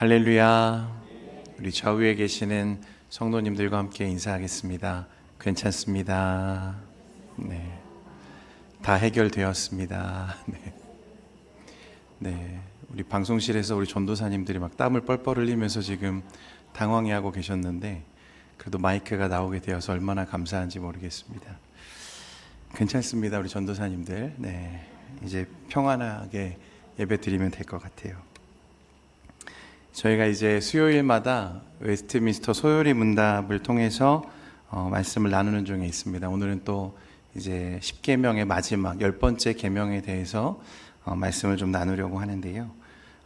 할렐루야. 우리 좌우에 계시는 성도님들과 함께 인사하겠습니다. 괜찮습니다. 네. 다 해결되었습니다. 네. 네. 우리 방송실에서 우리 전도사님들이 막 땀을 뻘뻘 흘리면서 지금 당황해하고 계셨는데 그래도 마이크가 나오게 되어서 얼마나 감사한지 모르겠습니다. 괜찮습니다. 우리 전도사님들. 네. 이제 평안하게 예배 드리면 될 것 같아요. 저희가 이제 수요일마다 웨스트민스터 소요리 문답을 통해서 말씀을 나누는 중에 있습니다. 오늘은 또 이제 10계명의 마지막 10번째 계명에 대해서 말씀을 좀 나누려고 하는데요.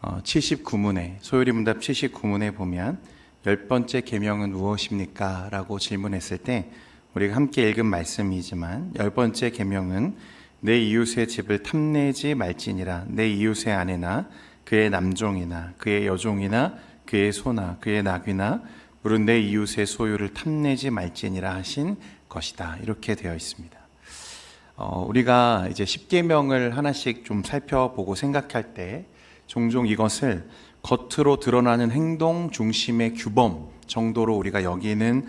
79문에 소요리 문답 79문에 보면 10번째 계명은 무엇입니까? 라고 질문했을 때 우리가 함께 읽은 말씀이지만 10번째 계명은 내 이웃의 집을 탐내지 말지니라. 내 이웃의 아내나 그의 남종이나 그의 여종이나 그의 소나 그의 나귀나 물은 내 이웃의 소유를 탐내지 말지니라 하신 것이다. 이렇게 되어 있습니다. 우리가 이제 10계명을 하나씩 좀 살펴보고 생각할 때 종종 이것을 겉으로 드러나는 행동 중심의 규범 정도로 우리가 여기는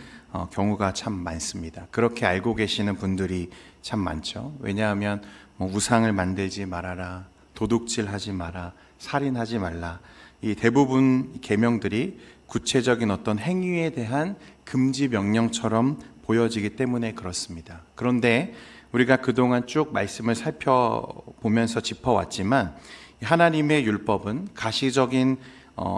경우가 참 많습니다. 그렇게 알고 계시는 분들이 참 많죠. 왜냐하면 우상을 만들지 말아라, 도둑질하지 마라, 살인하지 말라, 이 대부분 계명들이 구체적인 어떤 행위에 대한 금지 명령처럼 보여지기 때문에 그렇습니다. 그런데 우리가 그동안 쭉 말씀을 살펴보면서 짚어왔지만 하나님의 율법은 가시적인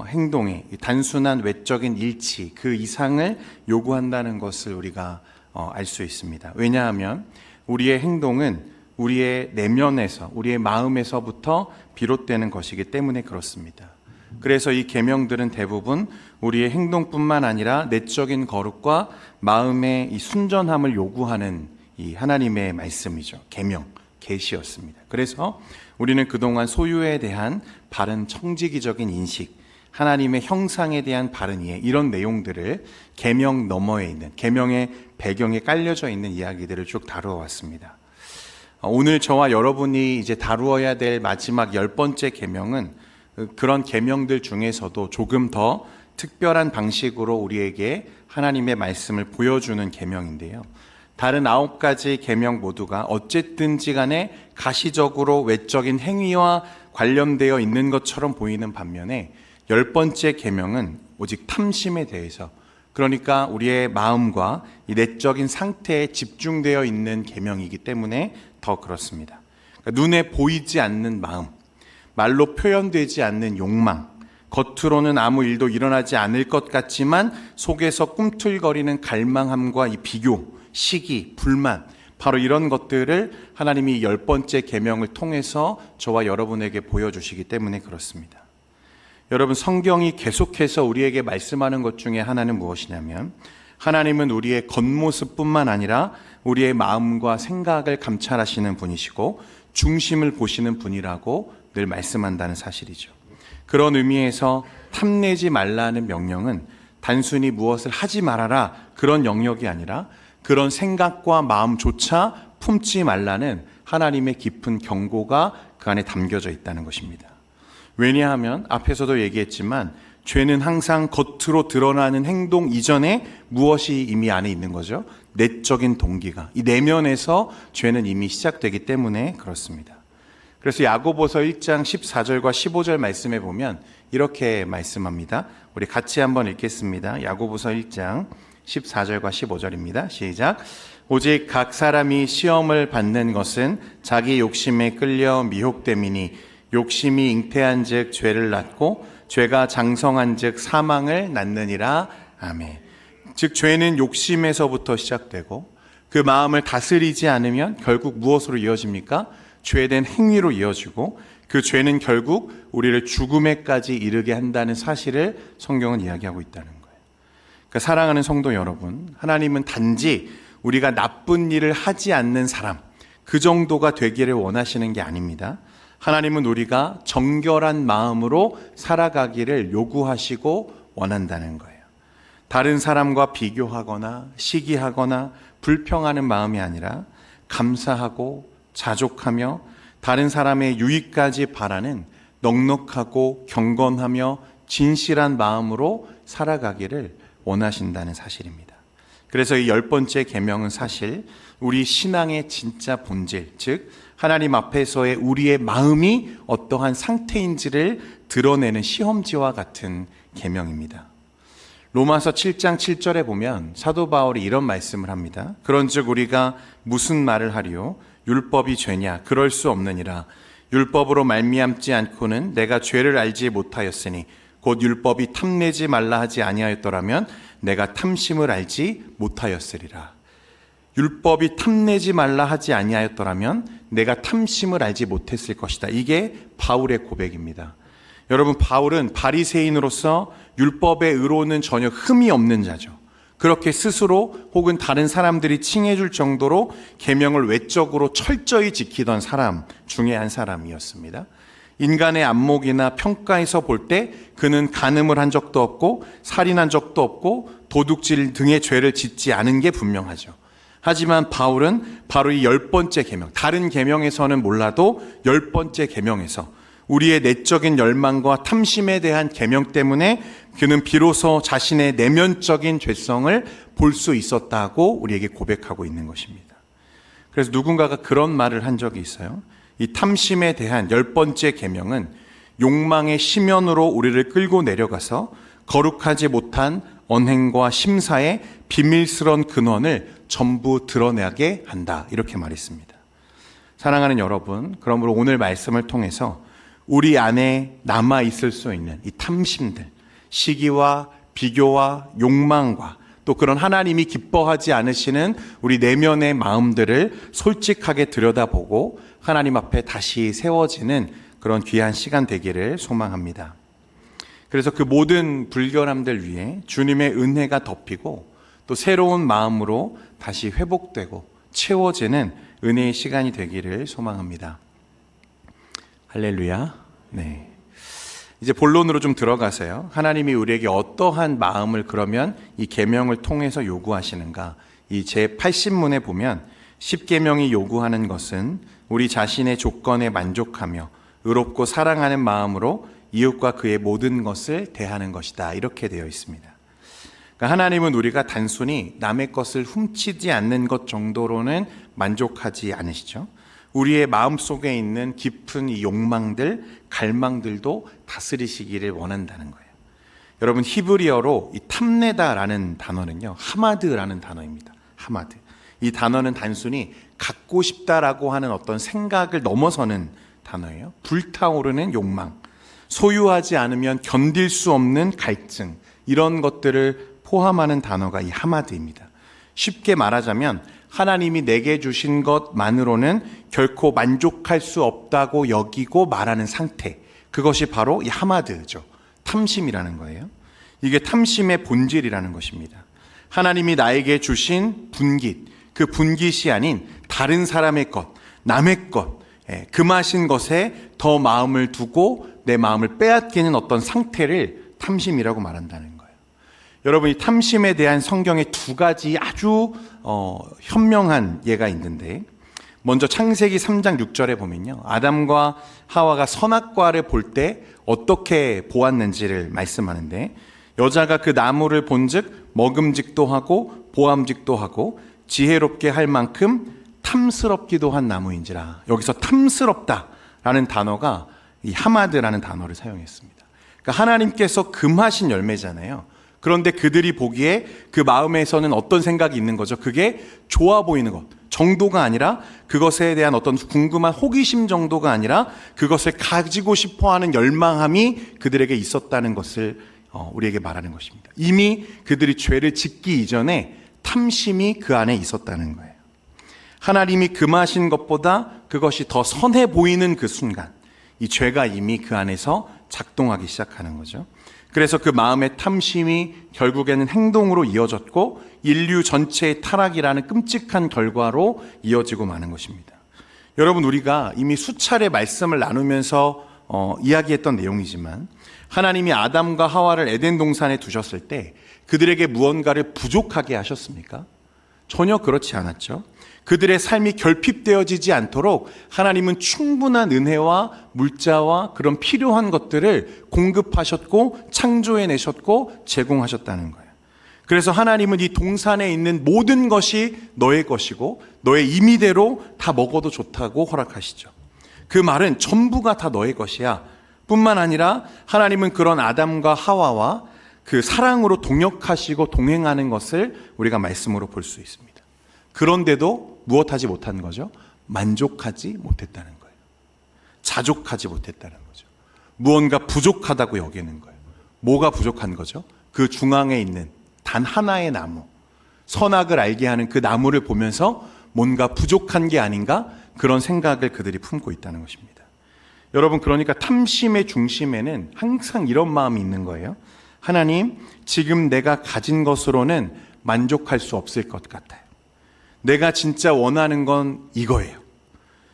행동의 단순한 외적인 일치 그 이상을 요구한다는 것을 우리가 알 수 있습니다. 왜냐하면 우리의 행동은 우리의 내면에서 우리의 마음에서부터 비롯되는 것이기 때문에 그렇습니다. 그래서 이 계명들은 대부분 우리의 행동뿐만 아니라 내적인 거룩과 마음의 이 순전함을 요구하는 이 하나님의 말씀이죠. 계명, 계시였습니다. 그래서 우리는 그동안 소유에 대한 바른 청지기적인 인식, 하나님의 형상에 대한 바른 이해, 이런 내용들을 계명 너머에 있는 계명의 배경에 깔려져 있는 이야기들을 쭉 다루어 왔습니다. 오늘 저와 여러분이 이제 다루어야 될 마지막 10번째 계명은 그런 계명들 중에서도 조금 더 특별한 방식으로 우리에게 하나님의 말씀을 보여주는 계명인데요. 다른 9가지 계명 모두가 어쨌든지 간에 가시적으로 외적인 행위와 관련되어 있는 것처럼 보이는 반면에 10번째 계명은 오직 탐심에 대해서, 그러니까 우리의 마음과 이 내적인 상태에 집중되어 있는 계명이기 때문에 더 그렇습니다. 그러니까 눈에 보이지 않는 마음, 말로 표현되지 않는 욕망, 겉으로는 아무 일도 일어나지 않을 것 같지만 속에서 꿈틀거리는 갈망함과 이 비교, 시기, 불만, 바로 이런 것들을 하나님이 10번째 계명을 통해서 저와 여러분에게 보여주시기 때문에 그렇습니다. 여러분, 성경이 계속해서 우리에게 말씀하는 것 중에 하나는 무엇이냐면 하나님은 우리의 겉모습뿐만 아니라 우리의 마음과 생각을 감찰하시는 분이시고 중심을 보시는 분이라고 늘 말씀한다는 사실이죠. 그런 의미에서 탐내지 말라는 명령은 단순히 무엇을 하지 말아라 그런 영역이 아니라 그런 생각과 마음조차 품지 말라는 하나님의 깊은 경고가 그 안에 담겨져 있다는 것입니다. 왜냐하면 앞에서도 얘기했지만 죄는 항상 겉으로 드러나는 행동 이전에 무엇이 이미 안에 있는 거죠? 내적인 동기가, 이 내면에서 죄는 이미 시작되기 때문에 그렇습니다. 그래서 야고보서 1장 14절과 15절 말씀에 보면 이렇게 말씀합니다. 우리 같이 한번 읽겠습니다. 야고보서 1장 14절과 15절입니다. 시작. 오직 각 사람이 시험을 받는 것은 자기 욕심에 끌려 미혹됨이니 욕심이 잉태한 즉 죄를 낳고 죄가 장성한 즉 사망을 낳느니라. 아멘. 즉 죄는 욕심에서부터 시작되고 그 마음을 다스리지 않으면 결국 무엇으로 이어집니까? 죄된 행위로 이어지고 그 죄는 결국 우리를 죽음에까지 이르게 한다는 사실을 성경은 이야기하고 있다는 거예요. 그러니까 사랑하는 성도 여러분, 하나님은 단지 우리가 나쁜 일을 하지 않는 사람, 그 정도가 되기를 원하시는 게 아닙니다. 하나님은 우리가 정결한 마음으로 살아가기를 요구하시고 원한다는 거예요. 다른 사람과 비교하거나 시기하거나 불평하는 마음이 아니라 감사하고 자족하며 다른 사람의 유익까지 바라는 넉넉하고 경건하며 진실한 마음으로 살아가기를 원하신다는 사실입니다. 그래서 이 10번째 계명은 사실 우리 신앙의 진짜 본질, 즉 하나님 앞에서의 우리의 마음이 어떠한 상태인지를 드러내는 시험지와 같은 계명입니다. 로마서 7장 7절에 보면 사도 바울이 이런 말씀을 합니다. 그런즉 우리가 무슨 말을 하리요? 율법이 죄냐? 그럴 수 없느니라. 율법으로 말미암지 않고는 내가 죄를 알지 못하였으니 곧 율법이 탐내지 말라 하지 아니하였더라면 내가 탐심을 알지 못하였으리라. 율법이 탐내지 말라 하지 아니하였더라면 내가 탐심을 알지 못했을 것이다. 이게 바울의 고백입니다. 여러분, 바울은 바리새인으로서 율법의 의로는 전혀 흠이 없는 자죠. 그렇게 스스로 혹은 다른 사람들이 칭해줄 정도로 계명을 외적으로 철저히 지키던 사람 중에 한 사람이었습니다. 인간의 안목이나 평가에서 볼 때 그는 간음을 한 적도 없고 살인한 적도 없고 도둑질 등의 죄를 짓지 않은 게 분명하죠. 하지만 바울은 바로 이 10번째 계명, 다른 계명에서는 몰라도 10번째 계명에서 우리의 내적인 열망과 탐심에 대한 계명 때문에 그는 비로소 자신의 내면적인 죄성을 볼 수 있었다고 우리에게 고백하고 있는 것입니다. 그래서 누군가가 그런 말을 한 적이 있어요. 이 탐심에 대한 10번째 계명은 욕망의 심연으로 우리를 끌고 내려가서 거룩하지 못한 언행과 심사의 비밀스러운 근원을 전부 드러내게 한다. 이렇게 말했습니다. 사랑하는 여러분, 그러므로 오늘 말씀을 통해서 우리 안에 남아있을 수 있는 이 탐심들, 시기와 비교와 욕망과 또 그런 하나님이 기뻐하지 않으시는 우리 내면의 마음들을 솔직하게 들여다보고 하나님 앞에 다시 세워지는 그런 귀한 시간 되기를 소망합니다. 그래서 그 모든 불결함들 위에 주님의 은혜가 덮이고 또 새로운 마음으로 다시 회복되고 채워지는 은혜의 시간이 되기를 소망합니다. 할렐루야. 네. 이제 본론으로 좀 들어가세요. 하나님이 우리에게 어떠한 마음을 그러면 이 계명을 통해서 요구하시는가? 이 제80문에 보면 10계명이 요구하는 것은 우리 자신의 조건에 만족하며 의롭고 사랑하는 마음으로 이웃과 그의 모든 것을 대하는 것이다. 이렇게 되어 있습니다. 그러니까 하나님은 우리가 단순히 남의 것을 훔치지 않는 것 정도로는 만족하지 않으시죠. 우리의 마음속에 있는 깊은 이 욕망들, 갈망들도 다스리시기를 원한다는 거예요. 여러분, 히브리어로 이 탐내다라는 단어는요, 하마드라는 단어입니다. 하마드. 이 단어는 단순히 갖고 싶다라고 하는 어떤 생각을 넘어서는 단어예요. 불타오르는 욕망, 소유하지 않으면 견딜 수 없는 갈증, 이런 것들을 포함하는 단어가 이 하마드입니다. 쉽게 말하자면 하나님이 내게 주신 것만으로는 결코 만족할 수 없다고 여기고 말하는 상태, 그것이 바로 이 하마드죠. 탐심이라는 거예요. 이게 탐심의 본질이라는 것입니다. 하나님이 나에게 주신 분깃, 그 분깃이 아닌 다른 사람의 것, 남의 것, 금하신 것에 더 마음을 두고 내 마음을 빼앗기는 어떤 상태를 탐심이라고 말한다는 거예요. 여러분, 이 탐심에 대한 성경의 두 가지 아주 현명한 예가 있는데, 먼저 창세기 3장 6절에 보면요, 아담과 하와가 선악과를 볼 때 어떻게 보았는지를 말씀하는데, 여자가 그 나무를 본즉 먹음직도 하고 보암직도 하고 지혜롭게 할 만큼 탐스럽기도 한 나무인지라. 여기서 탐스럽다라는 단어가 이 하마드라는 단어를 사용했습니다. 그러니까 하나님께서 금하신 열매잖아요. 그런데 그들이 보기에 그 마음에서는 어떤 생각이 있는 거죠? 그게 좋아 보이는 것 정도가 아니라, 그것에 대한 어떤 궁금한 호기심 정도가 아니라 그것을 가지고 싶어하는 열망함이 그들에게 있었다는 것을 우리에게 말하는 것입니다. 이미 그들이 죄를 짓기 이전에 탐심이 그 안에 있었다는 거예요. 하나님이 금하신 것보다 그것이 더 선해 보이는 그 순간, 이 죄가 이미 그 안에서 작동하기 시작하는 거죠. 그래서 그 마음의 탐심이 결국에는 행동으로 이어졌고 인류 전체의 타락이라는 끔찍한 결과로 이어지고 마는 것입니다. 여러분, 우리가 이미 수차례 말씀을 나누면서 이야기했던 내용이지만, 하나님이 아담과 하와를 에덴 동산에 두셨을 때 그들에게 무언가를 부족하게 하셨습니까? 전혀 그렇지 않았죠. 그들의 삶이 결핍되어지지 않도록 하나님은 충분한 은혜와 물자와 그런 필요한 것들을 공급하셨고 창조해내셨고 제공하셨다는 거예요. 그래서 하나님은 이 동산에 있는 모든 것이 너의 것이고 너의 임의대로 다 먹어도 좋다고 허락하시죠. 그 말은 전부가 다 너의 것이야 뿐만 아니라 하나님은 그런 아담과 하와와 그 사랑으로 동역하시고 동행하는 것을 우리가 말씀으로 볼 수 있습니다. 그런데도 무엇하지 못한 거죠? 만족하지 못했다는 거예요. 자족하지 못했다는 거죠. 무언가 부족하다고 여기는 거예요. 뭐가 부족한 거죠? 그 중앙에 있는 단 하나의 나무, 선악을 알게 하는 그 나무를 보면서 뭔가 부족한 게 아닌가? 그런 생각을 그들이 품고 있다는 것입니다. 여러분, 그러니까 탐심의 중심에는 항상 이런 마음이 있는 거예요. 하나님, 지금 내가 가진 것으로는 만족할 수 없을 것 같아요. 내가 진짜 원하는 건 이거예요.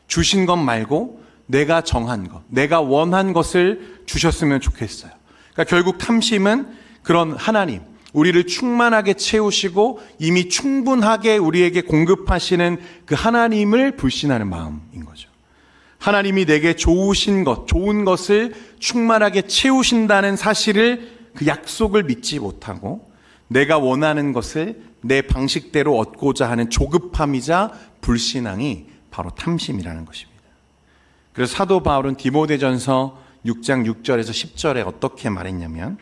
주신 것 말고 내가 정한 것, 내가 원한 것을 주셨으면 좋겠어요. 그러니까 결국 탐심은 그런 하나님, 우리를 충만하게 채우시고 이미 충분하게 우리에게 공급하시는 그 하나님을 불신하는 마음인 거죠. 하나님이 내게 좋으신 것, 좋은 것을 충만하게 채우신다는 사실을, 그 약속을 믿지 못하고 내가 원하는 것을 내 방식대로 얻고자 하는 조급함이자 불신앙이 바로 탐심이라는 것입니다. 그래서 사도 바울은 디모데전서 6장 6절에서 10절에 어떻게 말했냐면,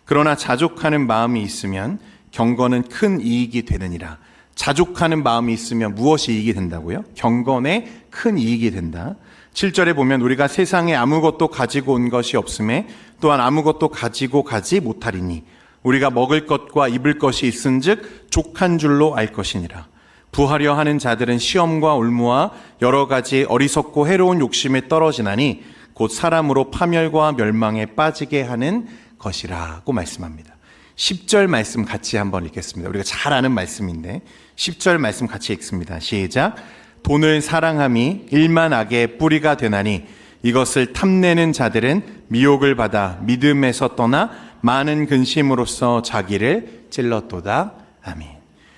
그러나 자족하는 마음이 있으면 경건은 큰 이익이 되느니라. 자족하는 마음이 있으면 무엇이 이익이 된다고요? 경건에 큰 이익이 된다. 7절에 보면 우리가 세상에 아무것도 가지고 온 것이 없음에 또한 아무것도 가지고 가지 못하리니 우리가 먹을 것과 입을 것이 있은즉 족한 줄로 알 것이니라. 부하려 하는 자들은 시험과 올무와 여러 가지 어리석고 해로운 욕심에 떨어지나니 곧 사람으로 파멸과 멸망에 빠지게 하는 것이라고 말씀합니다. 10절 말씀 같이 한번 읽겠습니다. 우리가 잘 아는 말씀인데 10절 말씀 같이 읽습니다. 시작. 돈을 사랑함이 일만 악의 뿌리가 되나니 이것을 탐내는 자들은 미혹을 받아 믿음에서 떠나 많은 근심으로써 자기를 찔렀도다. 아멘.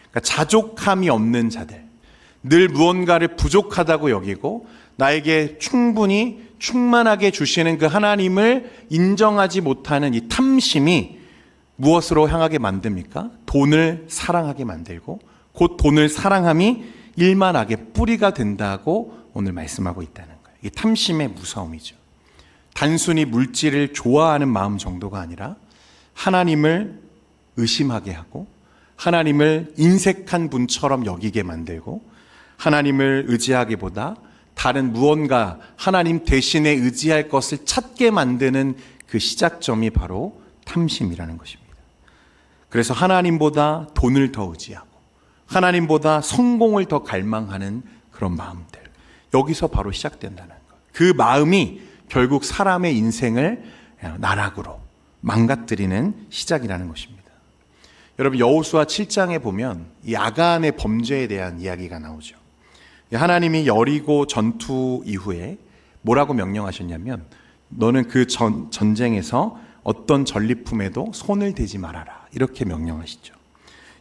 그러니까 자족함이 없는 자들, 늘 무언가를 부족하다고 여기고 나에게 충분히 충만하게 주시는 그 하나님을 인정하지 못하는 이 탐심이 무엇으로 향하게 만듭니까? 돈을 사랑하게 만들고 곧 돈을 사랑함이 일만 악의 뿌리가 된다고 오늘 말씀하고 있다는 거예요. 이 탐심의 무서움이죠. 단순히 물질을 좋아하는 마음 정도가 아니라 하나님을 의심하게 하고 하나님을 인색한 분처럼 여기게 만들고 하나님을 의지하기보다 다른 무언가 하나님 대신에 의지할 것을 찾게 만드는 그 시작점이 바로 탐심이라는 것입니다. 그래서 하나님보다 돈을 더 의지하고 하나님보다 성공을 더 갈망하는 그런 마음들, 여기서 바로 시작된다는 것. 그 마음이 결국 사람의 인생을 나락으로 망가뜨리는 시작이라는 것입니다. 여러분, 여호수아 7장에 보면 이 아간의 범죄에 대한 이야기가 나오죠. 하나님이 여리고 전투 이후에 뭐라고 명령하셨냐면, 너는 그 전쟁에서 어떤 전리품에도 손을 대지 말아라, 이렇게 명령하시죠.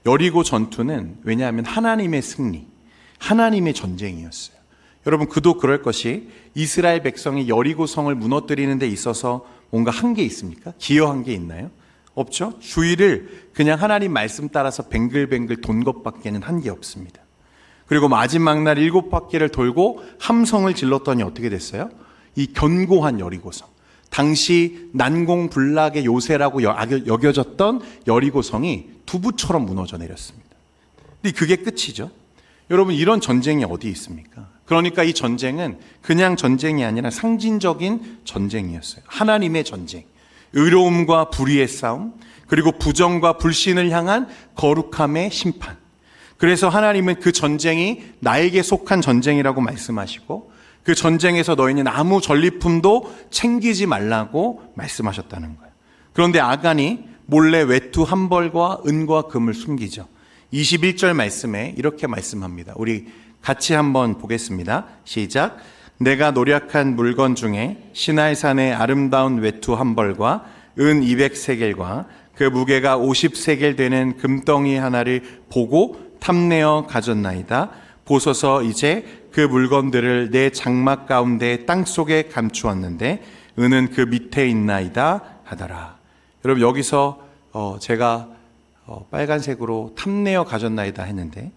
여리고 전투는 왜냐하면 하나님의 승리, 하나님의 전쟁이었어요. 여러분, 그도 그럴 것이 이스라엘 백성이 여리고 성을 무너뜨리는 데 있어서 뭔가 한 게 있습니까? 기여한 게 있나요? 없죠. 주위를 그냥 하나님 말씀 따라서 뱅글뱅글 돈 것밖에는 한 게 없습니다. 그리고 마지막 날 7바퀴를 돌고 함성을 질렀더니 어떻게 됐어요? 이 견고한 여리고성, 당시 난공불락의 요새라고 여겨졌던 여리고성이 두부처럼 무너져 내렸습니다. 근데 그게 끝이죠. 여러분, 이런 전쟁이 어디 있습니까? 그러니까 이 전쟁은 그냥 전쟁이 아니라 상징적인 전쟁이었어요. 하나님의 전쟁, 의로움과 불의의 싸움, 그리고 부정과 불신을 향한 거룩함의 심판. 그래서 하나님은 그 전쟁이 나에게 속한 전쟁이라고 말씀하시고 그 전쟁에서 너희는 아무 전리품도 챙기지 말라고 말씀하셨다는 거예요. 그런데 아간이 몰래 외투 한 벌과 은과 금을 숨기죠. 21절 말씀에 이렇게 말씀합니다. 우리 같이 한번 보겠습니다. 시작. 내가 노력한 물건 중에 시나이산의 아름다운 외투 한 벌과 은 200세겔과 그 무게가 50세겔 되는 금덩이 하나를 보고 탐내어 가졌나이다. 보소서 이제 그 물건들을 내 장막 가운데 땅속에 감추었는데 은은 그 밑에 있나이다 하더라. 여러분 여기서 제가 빨간색으로 탐내어 가졌나이다 했는데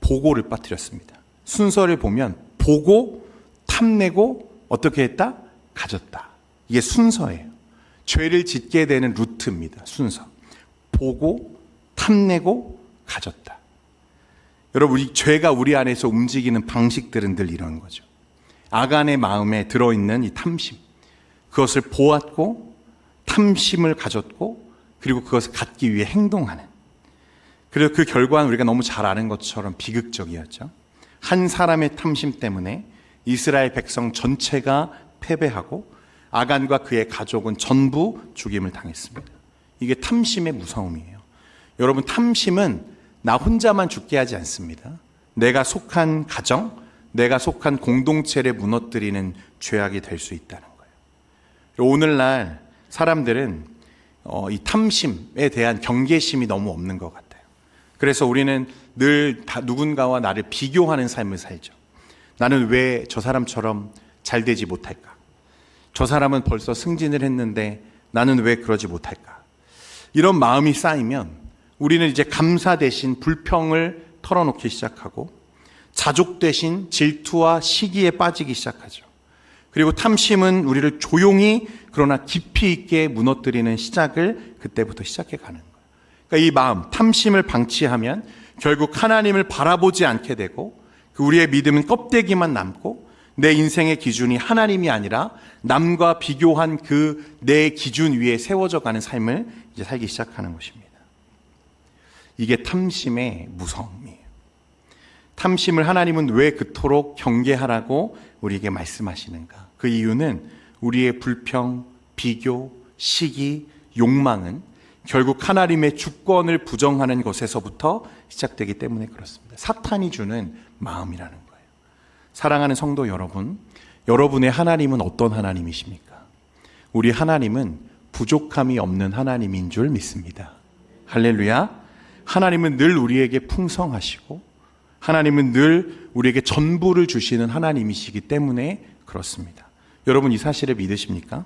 보고를 빠뜨렸습니다. 순서를 보면 보고, 탐내고, 어떻게 했다? 가졌다. 이게 순서예요. 죄를 짓게 되는 루트입니다. 순서. 보고, 탐내고, 가졌다. 여러분, 죄가 우리 안에서 움직이는 방식들은 늘 이런 거죠. 아간의 마음에 들어있는 이 탐심, 그것을 보았고 탐심을 가졌고 그리고 그것을 갖기 위해 행동하는, 그리고 그 결과는 우리가 너무 잘 아는 것처럼 비극적이었죠. 한 사람의 탐심 때문에 이스라엘 백성 전체가 패배하고 아간과 그의 가족은 전부 죽임을 당했습니다. 이게 탐심의 무서움이에요. 여러분, 탐심은 나 혼자만 죽게 하지 않습니다. 내가 속한 가정, 내가 속한 공동체를 무너뜨리는 죄악이 될 수 있다는 거예요. 오늘날 사람들은 이 탐심에 대한 경계심이 너무 없는 것 같아요. 그래서 우리는 늘 누군가와 나를 비교하는 삶을 살죠. 나는 왜 저 사람처럼 잘 되지 못할까? 저 사람은 벌써 승진을 했는데 나는 왜 그러지 못할까? 이런 마음이 쌓이면 우리는 이제 감사 대신 불평을 털어놓기 시작하고 자족 대신 질투와 시기에 빠지기 시작하죠. 그리고 탐심은 우리를 조용히 그러나 깊이 있게 무너뜨리는 시작을 그때부터 시작해 가는 거예요. 그러니까 이 마음, 탐심을 방치하면 결국 하나님을 바라보지 않게 되고 우리의 믿음은 껍데기만 남고 내 인생의 기준이 하나님이 아니라 남과 비교한 그 내 기준 위에 세워져 가는 삶을 이제 살기 시작하는 것입니다. 이게 탐심의 무서움이에요. 탐심을 하나님은 왜 그토록 경계하라고 우리에게 말씀하시는가? 그 이유는 우리의 불평, 비교, 시기, 욕망은 결국 하나님의 주권을 부정하는 것에서부터 시작되기 때문에 그렇습니다. 사탄이 주는 마음이라는 거예요. 사랑하는 성도 여러분, 여러분의 하나님은 어떤 하나님이십니까? 우리 하나님은 부족함이 없는 하나님인 줄 믿습니다. 할렐루야. 하나님은 늘 우리에게 풍성하시고 하나님은 늘 우리에게 전부를 주시는 하나님이시기 때문에 그렇습니다. 여러분 이 사실을 믿으십니까?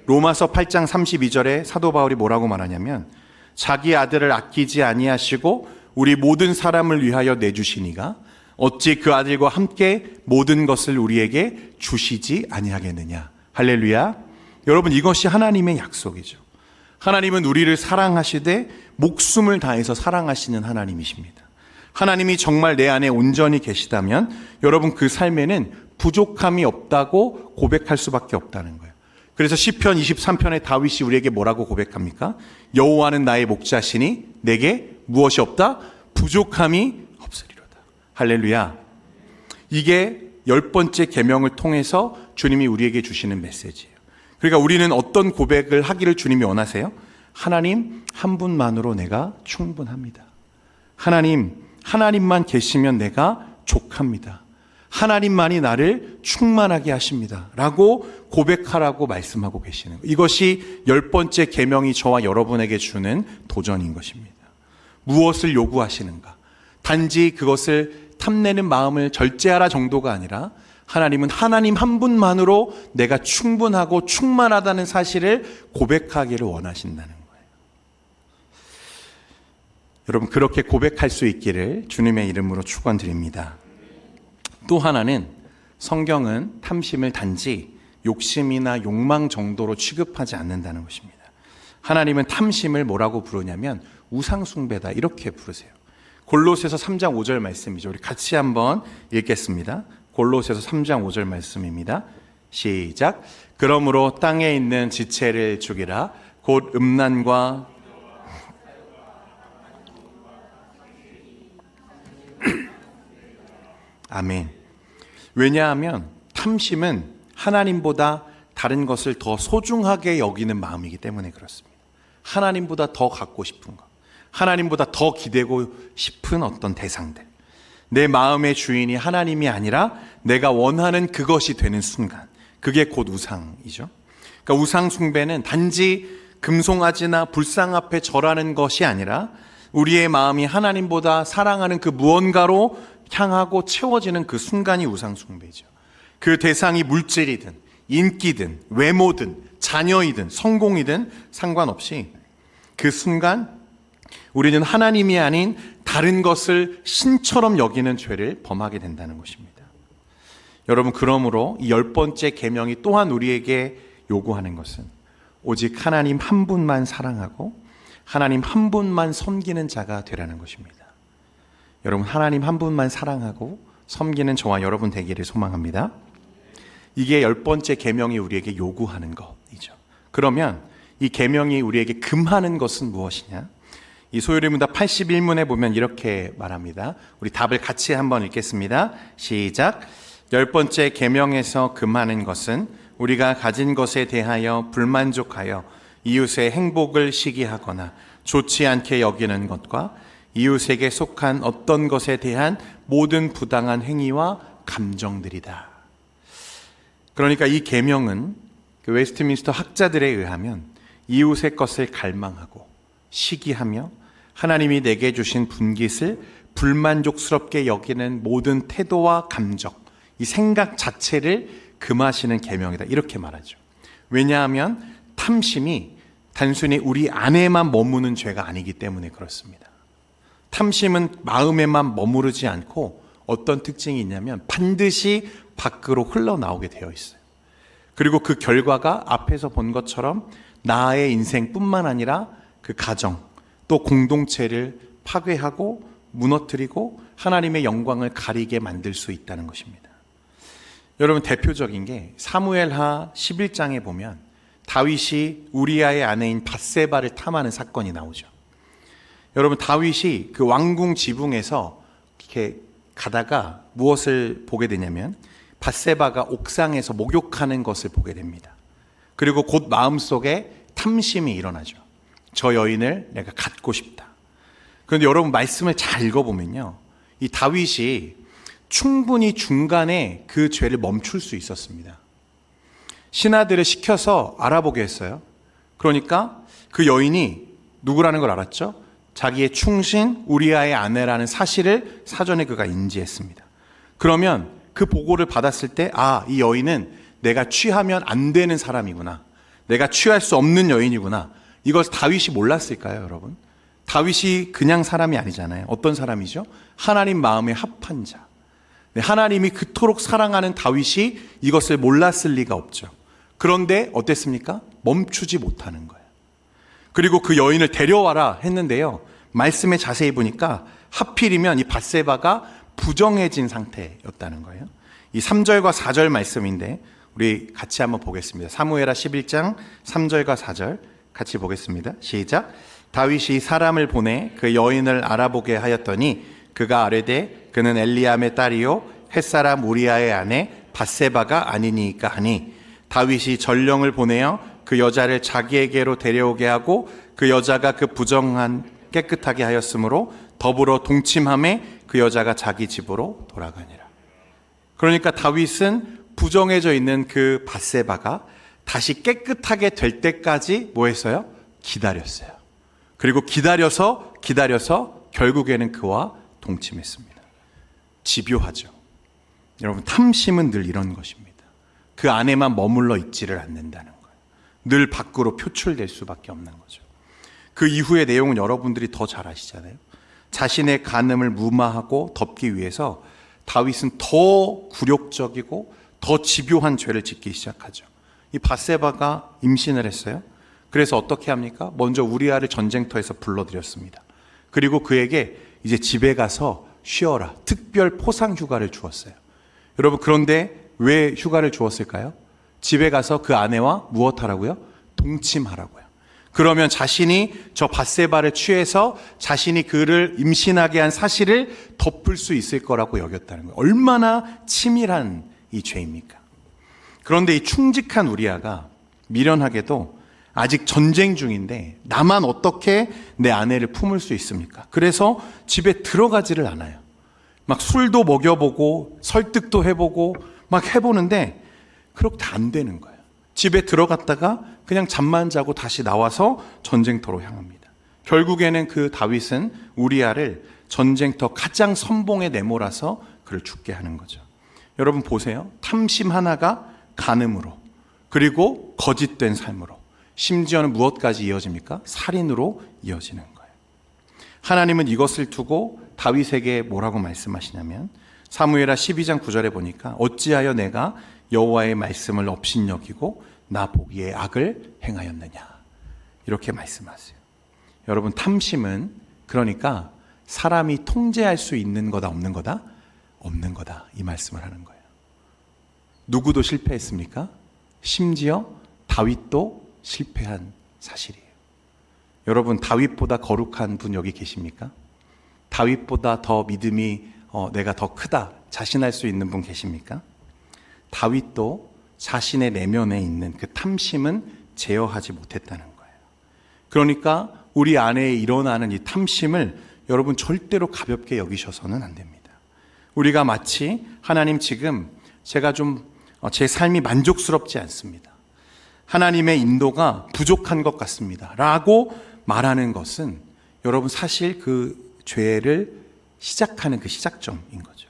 로마서 8장 32절에 사도 바울이 뭐라고 말하냐면 자기 아들을 아끼지 아니하시고 우리 모든 사람을 위하여 내주시니가 어찌 그 아들과 함께 모든 것을 우리에게 주시지 아니하겠느냐. 할렐루야. 여러분 이것이 하나님의 약속이죠. 하나님은 우리를 사랑하시되 목숨을 다해서 사랑하시는 하나님이십니다. 하나님이 정말 내 안에 온전히 계시다면 여러분 그 삶에는 부족함이 없다고 고백할 수밖에 없다는 거예요. 그래서 시편 23편의 다윗이 우리에게 뭐라고 고백합니까? 여호와는 나의 목자시니 내게 무엇이 없다? 부족함이 없으리로다. 할렐루야. 이게 10번째 계명을 통해서 주님이 우리에게 주시는 메시지예요. 그러니까 우리는 어떤 고백을 하기를 주님이 원하세요? 하나님 한 분만으로 내가 충분합니다. 하나님만 계시면 내가 족합니다. 하나님만이 나를 충만하게 하십니다. 라고 고백하라고 말씀하고 계시는 거예요. 이것이 10번째 계명이 저와 여러분에게 주는 도전인 것입니다. 무엇을 요구하시는가? 단지 그것을 탐내는 마음을 절제하라 정도가 아니라 하나님은 하나님 한 분만으로 내가 충분하고 충만하다는 사실을 고백하기를 원하신다는 거예요. 여러분 그렇게 고백할 수 있기를 주님의 이름으로 축원드립니다. 또 하나는 성경은 탐심을 단지 욕심이나 욕망 정도로 취급하지 않는다는 것입니다. 하나님은 탐심을 뭐라고 부르냐면 우상숭배다 이렇게 부르세요. 골로새서 3장 5절 말씀이죠. 우리 같이 한번 읽겠습니다. 골로새서 3장 5절 말씀입니다. 시작. 그러므로 땅에 있는 지체를 죽이라. 곧 음란과 아멘. 왜냐하면 탐심은 하나님보다 다른 것을 더 소중하게 여기는 마음이기 때문에 그렇습니다. 하나님보다 더 갖고 싶은 것, 하나님보다 더 기대고 싶은 어떤 대상들, 내 마음의 주인이 하나님이 아니라 내가 원하는 그것이 되는 순간, 그게 곧 우상이죠. 그러니까 우상 숭배는 단지 금송아지나 불상 앞에 절하는 것이 아니라 우리의 마음이 하나님보다 사랑하는 그 무언가로 향하고 채워지는 그 순간이 우상숭배죠. 그 대상이 물질이든 인기든 외모든 자녀이든 성공이든 상관없이 그 순간 우리는 하나님이 아닌 다른 것을 신처럼 여기는 죄를 범하게 된다는 것입니다. 여러분, 그러므로 이 10번째 계명이 또한 우리에게 요구하는 것은 오직 하나님 한 분만 사랑하고 하나님 한 분만 섬기는 자가 되라는 것입니다. 여러분, 하나님 한 분만 사랑하고 섬기는 저와 여러분 되기를 소망합니다. 이게 10번째 계명이 우리에게 요구하는 것이죠. 그러면 이 계명이 우리에게 금하는 것은 무엇이냐? 이 소요리 문답 81문에 보면 이렇게 말합니다. 우리 답을 같이 한번 읽겠습니다. 시작. 10번째 계명에서 금하는 것은 우리가 가진 것에 대하여 불만족하여 이웃의 행복을 시기하거나 좋지 않게 여기는 것과 이웃에게 속한 어떤 것에 대한 모든 부당한 행위와 감정들이다. 그러니까 이 계명은 그 웨스트민스터 학자들에 의하면 이웃의 것을 갈망하고 시기하며 하나님이 내게 주신 분깃을 불만족스럽게 여기는 모든 태도와 감정, 이 생각 자체를 금하시는 계명이다, 이렇게 말하죠. 왜냐하면 탐심이 단순히 우리 안에만 머무는 죄가 아니기 때문에 그렇습니다. 탐심은 마음에만 머무르지 않고 어떤 특징이 있냐면 반드시 밖으로 흘러나오게 되어 있어요. 그리고 그 결과가 앞에서 본 것처럼 나의 인생뿐만 아니라 그 가정, 또 공동체를 파괴하고 무너뜨리고 하나님의 영광을 가리게 만들 수 있다는 것입니다. 여러분, 대표적인 게 사무엘하 11장에 보면 다윗이 우리아의 아내인 밧세바를 탐하는 사건이 나오죠. 여러분, 다윗이 그 왕궁 지붕에서 이렇게 가다가 무엇을 보게 되냐면 밧세바가 옥상에서 목욕하는 것을 보게 됩니다. 그리고 곧 마음속에 탐심이 일어나죠. 저 여인을 내가 갖고 싶다. 그런데 여러분, 말씀을 잘 읽어보면요, 이 다윗이 충분히 중간에 그 죄를 멈출 수 있었습니다. 신하들을 시켜서 알아보게 했어요. 그러니까 그 여인이 누구라는 걸 알았죠? 자기의 충신 우리아의 아내라는 사실을 사전에 그가 인지했습니다. 그러면 그 보고를 받았을 때, 아, 이 여인은 내가 취하면 안 되는 사람이구나, 내가 취할 수 없는 여인이구나, 이걸 다윗이 몰랐을까요, 여러분? 다윗이 그냥 사람이 아니잖아요. 어떤 사람이죠? 하나님 마음에 합한 자. 하나님이 그토록 사랑하는 다윗이 이것을 몰랐을 리가 없죠. 그런데 어땠습니까? 멈추지 못하는 거예요. 그리고 그 여인을 데려와라 했는데요, 말씀에 자세히 보니까 하필이면 이 밧세바가 부정해진 상태였다는 거예요. 이 3절과 4절 말씀인데 우리 같이 한번 보겠습니다. 사무엘하 11장 3절과 4절 같이 보겠습니다. 시작. 다윗이 사람을 보내 그 여인을 알아보게 하였더니 그가 아뢰되 그는 엘리암의 딸이요 햇사람 우리아의 아내 밧세바가 아니니까 하니, 다윗이 전령을 보내어 그 여자를 자기에게로 데려오게 하고 그 여자가 그 부정한 깨끗하게 하였으므로 더불어 동침함에 그 여자가 자기 집으로 돌아가니라. 그러니까 다윗은 부정해져 있는 그 밧세바가 다시 깨끗하게 될 때까지 뭐 했어요? 기다렸어요. 그리고 기다려서 결국에는 그와 동침했습니다. 집요하죠. 여러분, 탐심은 늘 이런 것입니다. 그 안에만 머물러 있지를 않는다는 거예요. 늘 밖으로 표출될 수밖에 없는 거죠. 그 이후의 내용은 여러분들이 더 잘 아시잖아요. 자신의 간음을 무마하고 덮기 위해서 다윗은 더 굴욕적이고 더 집요한 죄를 짓기 시작하죠. 이 밧세바가 임신을 했어요. 그래서 어떻게 합니까? 먼저 우리아를 전쟁터에서 불러들였습니다. 그리고 그에게 이제 집에 가서 쉬어라, 특별 포상 휴가를 주었어요. 여러분, 그런데 왜 휴가를 주었을까요? 집에 가서 그 아내와 무엇하라고요? 동침하라고요. 그러면 자신이 저 밧세바를 취해서 자신이 그를 임신하게 한 사실을 덮을 수 있을 거라고 여겼다는 거예요. 얼마나 치밀한 이 죄입니까? 그런데 이 충직한 우리아가 미련하게도 아직 전쟁 중인데 나만 어떻게 내 아내를 품을 수 있습니까? 그래서 집에 들어가지를 않아요. 막 술도 먹여보고 설득도 해보고 막 해보는데 그렇게 안 되는 거예요. 집에 들어갔다가 그냥 잠만 자고 다시 나와서 전쟁터로 향합니다. 결국에는 그 다윗은 우리아를 전쟁터 가장 선봉에 내몰아서 그를 죽게 하는 거죠. 여러분 보세요. 탐심 하나가 간음으로, 그리고 거짓된 삶으로, 심지어는 무엇까지 이어집니까? 살인으로 이어지는 거예요. 하나님은 이것을 두고 다윗에게 뭐라고 말씀하시냐면 사무엘하 12장 9절에 보니까 어찌하여 내가 여호와의 말씀을 업신여기고 나 보기에 악을 행하였느냐, 이렇게 말씀하세요. 여러분, 탐심은 그러니까 사람이 통제할 수 있는 거다 없는 거다? 없는 거다, 이 말씀을 하는 거예요. 누구도 실패했습니까? 심지어 다윗도 실패한 사실이에요. 여러분, 다윗보다 거룩한 분 여기 계십니까? 다윗보다 더 믿음이 내가 더 크다 자신할 수 있는 분 계십니까? 다윗도 자신의 내면에 있는 그 탐심은 제어하지 못했다는 거예요. 그러니까 우리 안에 일어나는 이 탐심을 여러분 절대로 가볍게 여기셔서는 안 됩니다. 우리가 마치 하나님, 지금 제가 좀 제 삶이 만족스럽지 않습니다, 하나님의 인도가 부족한 것 같습니다 라고 말하는 것은 여러분 사실 그 죄를 시작하는 그 시작점인 거죠.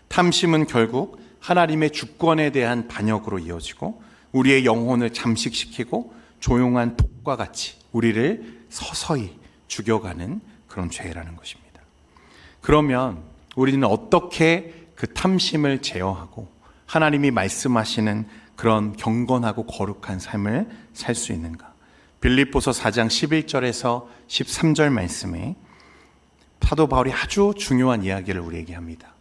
탐심은 결국 하나님의 주권에 대한 반역으로 이어지고 우리의 영혼을 잠식시키고 조용한 독과 같이 우리를 서서히 죽여가는 그런 죄라는 것입니다. 그러면 우리는 어떻게 그 탐심을 제어하고 하나님이 말씀하시는 그런 경건하고 거룩한 삶을 살 수 있는가? 빌립보서 4장 11절에서 13절 말씀에 사도 바울이 아주 중요한 이야기를 우리에게 합니다.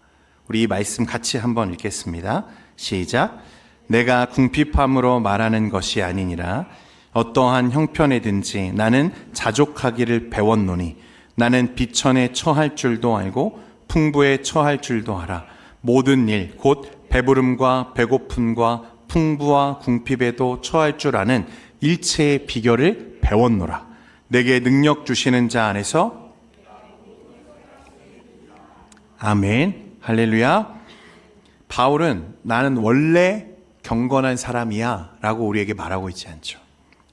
우리 이 말씀 같이 한번 읽겠습니다. 시작. 내가 궁핍함으로 말하는 것이 아니니라. 어떠한 형편에든지 나는 자족하기를 배웠노니 나는 비천에 처할 줄도 알고 풍부에 처할 줄도 알아. 모든 일 곧 배부름과 배고픔과 풍부와 궁핍에도 처할 줄 아는 일체의 비결을 배웠노라. 내게 능력 주시는 자 안에서. 아멘, 할렐루야. 바울은 나는 원래 경건한 사람이야 라고 우리에게 말하고 있지 않죠.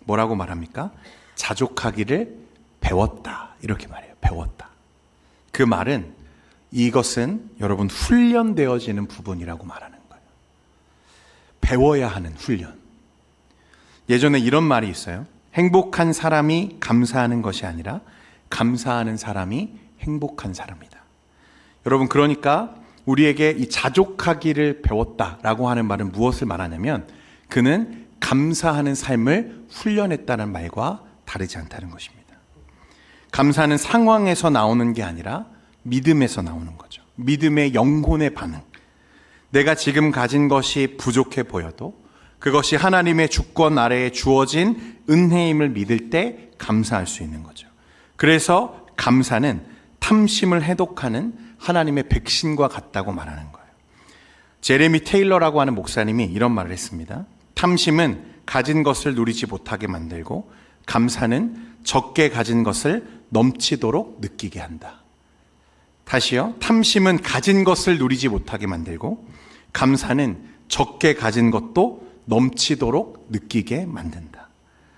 뭐라고 말합니까? 자족하기를 배웠다, 이렇게 말해요. 배웠다. 그 말은 이것은 여러분 훈련되어지는 부분이라고 말하는 거예요. 배워야 하는 훈련. 예전에 이런 말이 있어요. 행복한 사람이 감사하는 것이 아니라 감사하는 사람이 행복한 사람이다. 여러분, 그러니까 우리에게 이 자족하기를 배웠다라고 하는 말은 무엇을 말하냐면 그는 감사하는 삶을 훈련했다는 말과 다르지 않다는 것입니다. 감사는 상황에서 나오는 게 아니라 믿음에서 나오는 거죠. 믿음의 영혼의 반응. 내가 지금 가진 것이 부족해 보여도 그것이 하나님의 주권 아래에 주어진 은혜임을 믿을 때 감사할 수 있는 거죠. 그래서 감사는 탐심을 해독하는 하나님의 백신과 같다고 말하는 거예요. 제레미 테일러라고 하는 목사님이 이런 말을 했습니다. 탐심은 가진 것을 누리지 못하게 만들고 감사는 적게 가진 것을 넘치도록 느끼게 한다. 다시요. 탐심은 가진 것을 누리지 못하게 만들고 감사는 적게 가진 것도 넘치도록 느끼게 만든다.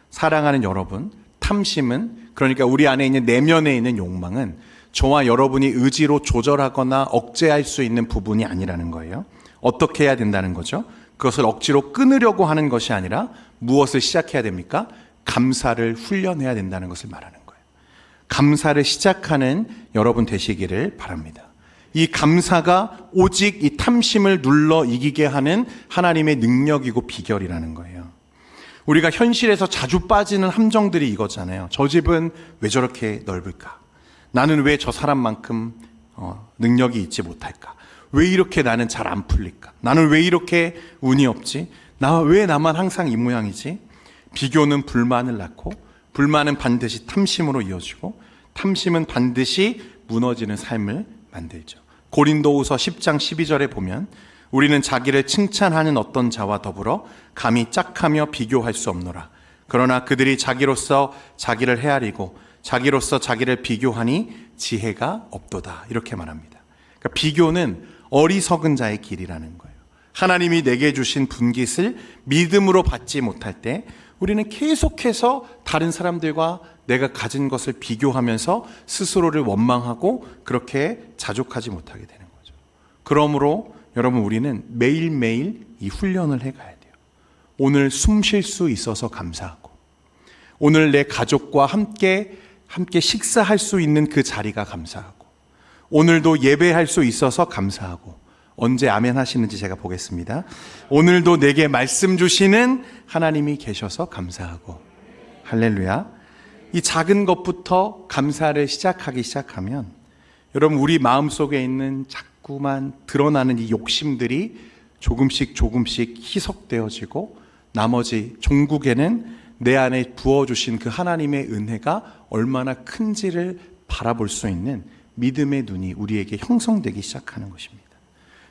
사랑하는 여러분, 탐심은, 그러니까 우리 안에 있는 내면에 있는 욕망은 저와 여러분이 의지로 조절하거나 억제할 수 있는 부분이 아니라는 거예요. 어떻게 해야 된다는 거죠? 그것을 억지로 끊으려고 하는 것이 아니라 무엇을 시작해야 됩니까? 감사를 훈련해야 된다는 것을 말하는 거예요. 감사를 시작하는 여러분 되시기를 바랍니다. 이 감사가 오직 이 탐심을 눌러 이기게 하는 하나님의 능력이고 비결이라는 거예요. 우리가 현실에서 자주 빠지는 함정들이 이거잖아요. 저 집은 왜 저렇게 넓을까? 나는 왜 저 사람만큼 능력이 있지 못할까? 왜 이렇게 나는 잘 안 풀릴까? 나는 왜 이렇게 운이 없지? 왜 나만 항상 이 모양이지? 비교는 불만을 낳고 불만은 반드시 탐심으로 이어지고 탐심은 반드시 무너지는 삶을 만들죠. 고린도후서 10장 12절에 보면 우리는 자기를 칭찬하는 어떤 자와 더불어 감히 짝하며 비교할 수 없노라. 그러나 그들이 자기로서 자기를 헤아리고 자기로서 자기를 비교하니 지혜가 없도다. 이렇게 말합니다. 그러니까 비교는 어리석은 자의 길이라는 거예요. 하나님이 내게 주신 분깃을 믿음으로 받지 못할 때 우리는 계속해서 다른 사람들과 내가 가진 것을 비교하면서 스스로를 원망하고 그렇게 자족하지 못하게 되는 거죠. 그러므로 여러분, 우리는 매일매일 이 훈련을 해가야 돼요. 오늘 숨 쉴 수 있어서 감사하고, 오늘 내 가족과 함께 식사할 수 있는 그 자리가 감사하고, 오늘도 예배할 수 있어서 감사하고, 언제 아멘 하시는지 제가 보겠습니다. 오늘도 내게 말씀 주시는 하나님이 계셔서 감사하고, 할렐루야. 이 작은 것부터 감사를 시작하기 시작하면 여러분, 우리 마음속에 있는 자꾸만 드러나는 이 욕심들이 조금씩 희석되어지고, 나머지 종국에는 내 안에 부어주신 그 하나님의 은혜가 얼마나 큰지를 바라볼 수 있는 믿음의 눈이 우리에게 형성되기 시작하는 것입니다.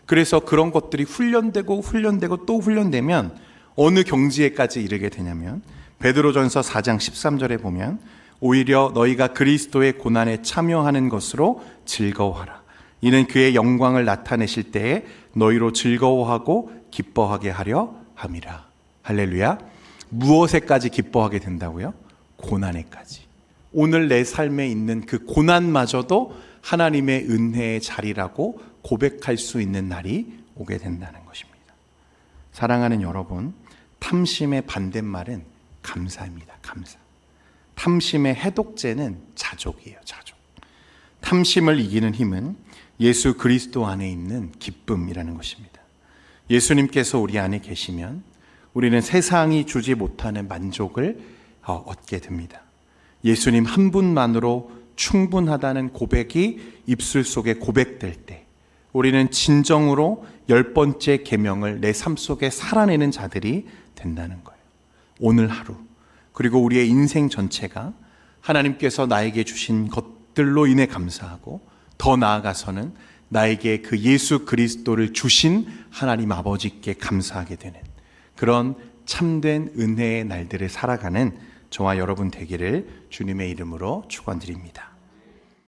그래서 그런 것들이 훈련되고 또 훈련되면 어느 경지에까지 이르게 되냐면, 베드로전서 4장 13절에 보면 오히려 너희가 그리스도의 고난에 참여하는 것으로 즐거워하라. 이는 그의 영광을 나타내실 때에 너희로 즐거워하고 기뻐하게 하려 함이라. 할렐루야. 무엇에까지 기뻐하게 된다고요? 고난에까지. 오늘 내 삶에 있는 그 고난마저도 하나님의 은혜의 자리라고 고백할 수 있는 날이 오게 된다는 것입니다. 사랑하는 여러분, 탐심의 반대말은 감사입니다. 감사. 탐심의 해독제는 자족이에요. 자족. 탐심을 이기는 힘은 예수 그리스도 안에 있는 기쁨이라는 것입니다. 예수님께서 우리 안에 계시면 우리는 세상이 주지 못하는 만족을 얻게 됩니다. 예수님 한 분만으로 충분하다는 고백이 입술 속에 고백될 때 우리는 진정으로 10번째 계명을 내 삶 속에 살아내는 자들이 된다는 거예요. 오늘 하루, 그리고 우리의 인생 전체가 하나님께서 나에게 주신 것들로 인해 감사하고, 더 나아가서는 나에게 그 예수 그리스도를 주신 하나님 아버지께 감사하게 되는 그런 참된 은혜의 날들을 살아가는 저와 여러분 되기를 주님의 이름으로 축원드립니다.